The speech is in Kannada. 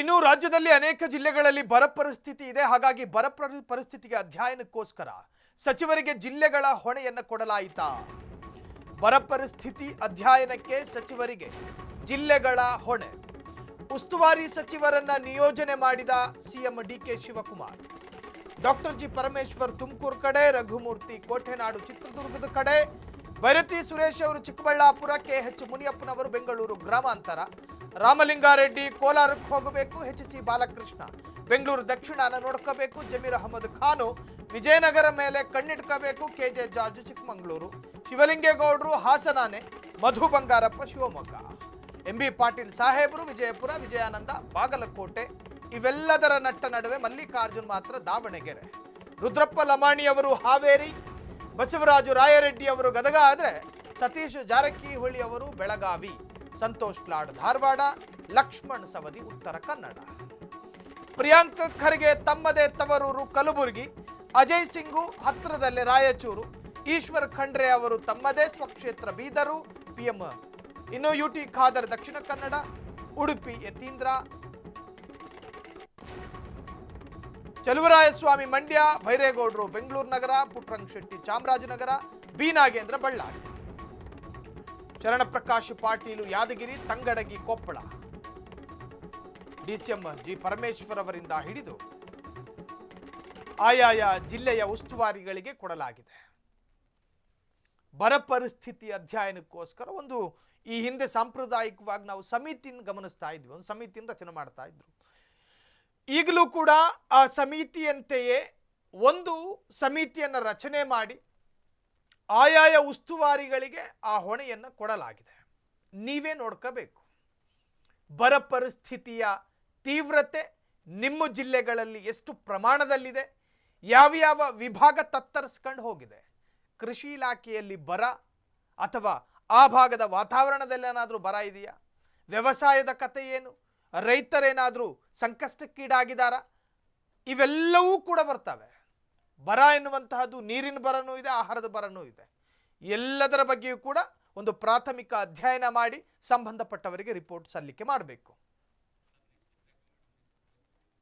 ಇನ್ನು ರಾಜ್ಯದಲ್ಲಿ ಅನೇಕ ಜಿಲ್ಲೆಗಳಲ್ಲಿ ಬರ ಪರಿಸ್ಥಿತಿ ಇದೆ. ಹಾಗಾಗಿ ಬರ ಪರಿಸ್ಥಿತಿಗೆ ಅಧ್ಯಯನಕ್ಕೋಸ್ಕರ ಸಚಿವರಿಗೆ ಜಿಲ್ಲೆಗಳ ಹೊಣೆಯನ್ನು ಕೊಡಲಾಯಿತಾ? ಬರ ಪರಿಸ್ಥಿತಿ ಅಧ್ಯಯನಕ್ಕೆ ಸಚಿವರಿಗೆ ಜಿಲ್ಲೆಗಳ ಹೊಣೆ. ಉಸ್ತುವಾರಿ ಸಚಿವರನ್ನ ನಿಯೋಜನೆ ಮಾಡಿದ CM DK Shivakumar. Doctor G Parameshwar Tumakuru ಕಡೆ, ರಘುಮೂರ್ತಿ ಕೋಟೆನಾಡು ಚಿತ್ರದುರ್ಗದ ಕಡೆ, ಭೈರತಿ ಸುರೇಶ್ ಅವರು ಚಿಕ್ಕಬಳ್ಳಾಪುರ, ಕೆಎಚ್ ಮುನಿಯಪ್ಪನವರು ಬೆಂಗಳೂರು ಗ್ರಾಮಾಂತರ, ರಾಮಲಿಂಗಾರೆಡ್ಡಿ ಕೋಲಾರಕ್ಕೆ ಹೋಗಬೇಕು, ಎಚ್.ಸಿ. ಬಾಲಕೃಷ್ಣ ಬೆಂಗಳೂರು ದಕ್ಷಿಣನ ನೋಡ್ಕೋಬೇಕು, ಜಮೀರ್ ಅಹಮದ್ ಖಾನು ವಿಜಯನಗರ ಮೇಲೆ ಕಣ್ಣಿಟ್ಕೋಬೇಕು, K J George Chikkamagaluru, ಶಿವಲಿಂಗೇಗೌಡರು ಹಾಸನಾನೆ, Madhu Bangarappa Shivamogga, MB Patil ಸಾಹೇಬರು ವಿಜಯಪುರ, ವಿಜಯಾನಂದ ಬಾಗಲಕೋಟೆ. ಇವೆಲ್ಲದರ ನಟ್ಟ ನಡುವೆ ಮಲ್ಲಿಕಾರ್ಜುನ್ ಮಾತ್ರ ದಾವಣಗೆರೆ, ರುದ್ರಪ್ಪ ಲಮಾಣಿ ಅವರು ಹಾವೇರಿ, ಬಸವರಾಜು ರಾಯರೆಡ್ಡಿ ಅವರು ಗದಗ ಆದರೆ ಸತೀಶ್ ಜಾರಕಿಹೊಳಿ ಅವರು ಬೆಳಗಾವಿ, ಸಂತೋಷ್ ಲಾಡ್ ಧಾರವಾಡ, ಲಕ್ಷ್ಮಣ್ ಸವದಿ ಉತ್ತರ ಕನ್ನಡ. ಪ್ರಿಯಾಂಕ್ ಖರ್ಗೆ ತಮ್ಮದೇ ತವರೂರು ಕಲಬುರಗಿ, ಅಜಯ್ ಸಿಂಗು ಹತ್ತಿರದಲ್ಲೇ ರಾಯಚೂರು, ಈಶ್ವರ್ ಖಂಡ್ರೆ ಅವರು ತಮ್ಮದೇ ಸ್ವಕ್ಷೇತ್ರ ಬೀದರು, ಪಿಎಂ. ಇನ್ನು ಯುಟಿ ಖಾದರ್ ದಕ್ಷಿಣ ಕನ್ನಡ, ಉಡುಪಿ ಯತೀಂದ್ರ, ಚಲುವರಾಯಸ್ವಾಮಿ ಮಂಡ್ಯ, ಭೈರೇಗೌಡರು ಬೆಂಗಳೂರು ನಗರ, Puttarang Shetty Chamarajanagar, B Nagendra Ballari, Sharanaprakash Patil Yadgir, Tangadagi Koppal. DCM G Parameshwar ಅವರಿಂದ ಹಿಡಿದು ಆಯಾಯ ಜಿಲ್ಲೆಯ ಉಸ್ತುವಾರಿಗಳಿಗೆ ಕೊಡಲಾಗಿದೆ. ಬರ ಪರಿಸ್ಥಿತಿ ಅಧ್ಯಯನಕ್ಕೋಸ್ಕರ ಈ ಹಿಂದೆ ಸಾಂಪ್ರದಾಯಿಕವಾಗಿ ನಾವು ಸಮಿತಿಯನ್ನು ಗಮನಿಸ್ತಾ ಇದ್ವಿ, ಒಂದು ಸಮಿತಿಯನ್ನು ರಚನೆ ಮಾಡ್ತಾ ಇದ್ರು. ಈಗಲೂ ಕೂಡ ಆ ಸಮಿತಿಯಂತೆಯೇ ಒಂದು ಸಮಿತಿಯನ್ನು ರಚನೆ ಮಾಡಿ ಆಯಾಯ ಉಸ್ತುವಾರಿಗಳಿಗೆ ಆ ಹೊಣೆಯನ್ನು ಕೊಡಲಾಗಿದೆ. ನೀವೇ ನೋಡ್ಕೋಬೇಕು ಬರ ಪರಿಸ್ಥಿತಿಯ ತೀವ್ರತೆ ನಿಮ್ಮ ಜಿಲ್ಲೆಗಳಲ್ಲಿ ಎಷ್ಟು ಪ್ರಮಾಣದಲ್ಲಿದೆ, ಯಾವ್ಯಾವ ವಿಭಾಗ ತತ್ತರಿಸ್ಕೊಂಡು ಹೋಗಿದೆ. ಕೃಷಿ ಇಲಾಖೆಯಲ್ಲಿ ಬರ ಅಥವಾ ಆ ಭಾಗದ ವಾತಾವರಣದಲ್ಲೇನಾದರೂ ಬರ ಇದೆಯಾ, ವ್ಯವಸಾಯದ ಕತೆ ಏನು, ರೈತರೇನಾದರೂ ಸಂಕಷ್ಟಕ್ಕೀಡಾಗಿದ್ದಾರಾ, ಇವೆಲ್ಲವೂ ಕೂಡ ಬರ್ತವೆ. ಬರ ಎನ್ನುವಂತಹದ್ದು ನೀರಿನ ಬರನೂ ಇದೆ, ಆಹಾರದ ಬರನೂ ಇದೆ. ಎಲ್ಲದರ ಬಗ್ಗೆಯೂ ಕೂಡ ಒಂದು ಪ್ರಾಥಮಿಕ ಅಧ್ಯಯನ ಮಾಡಿ ಸಂಬಂಧಪಟ್ಟವರಿಗೆ ರಿಪೋರ್ಟ್ ಸಲ್ಲಿಕೆ ಮಾಡಬೇಕು.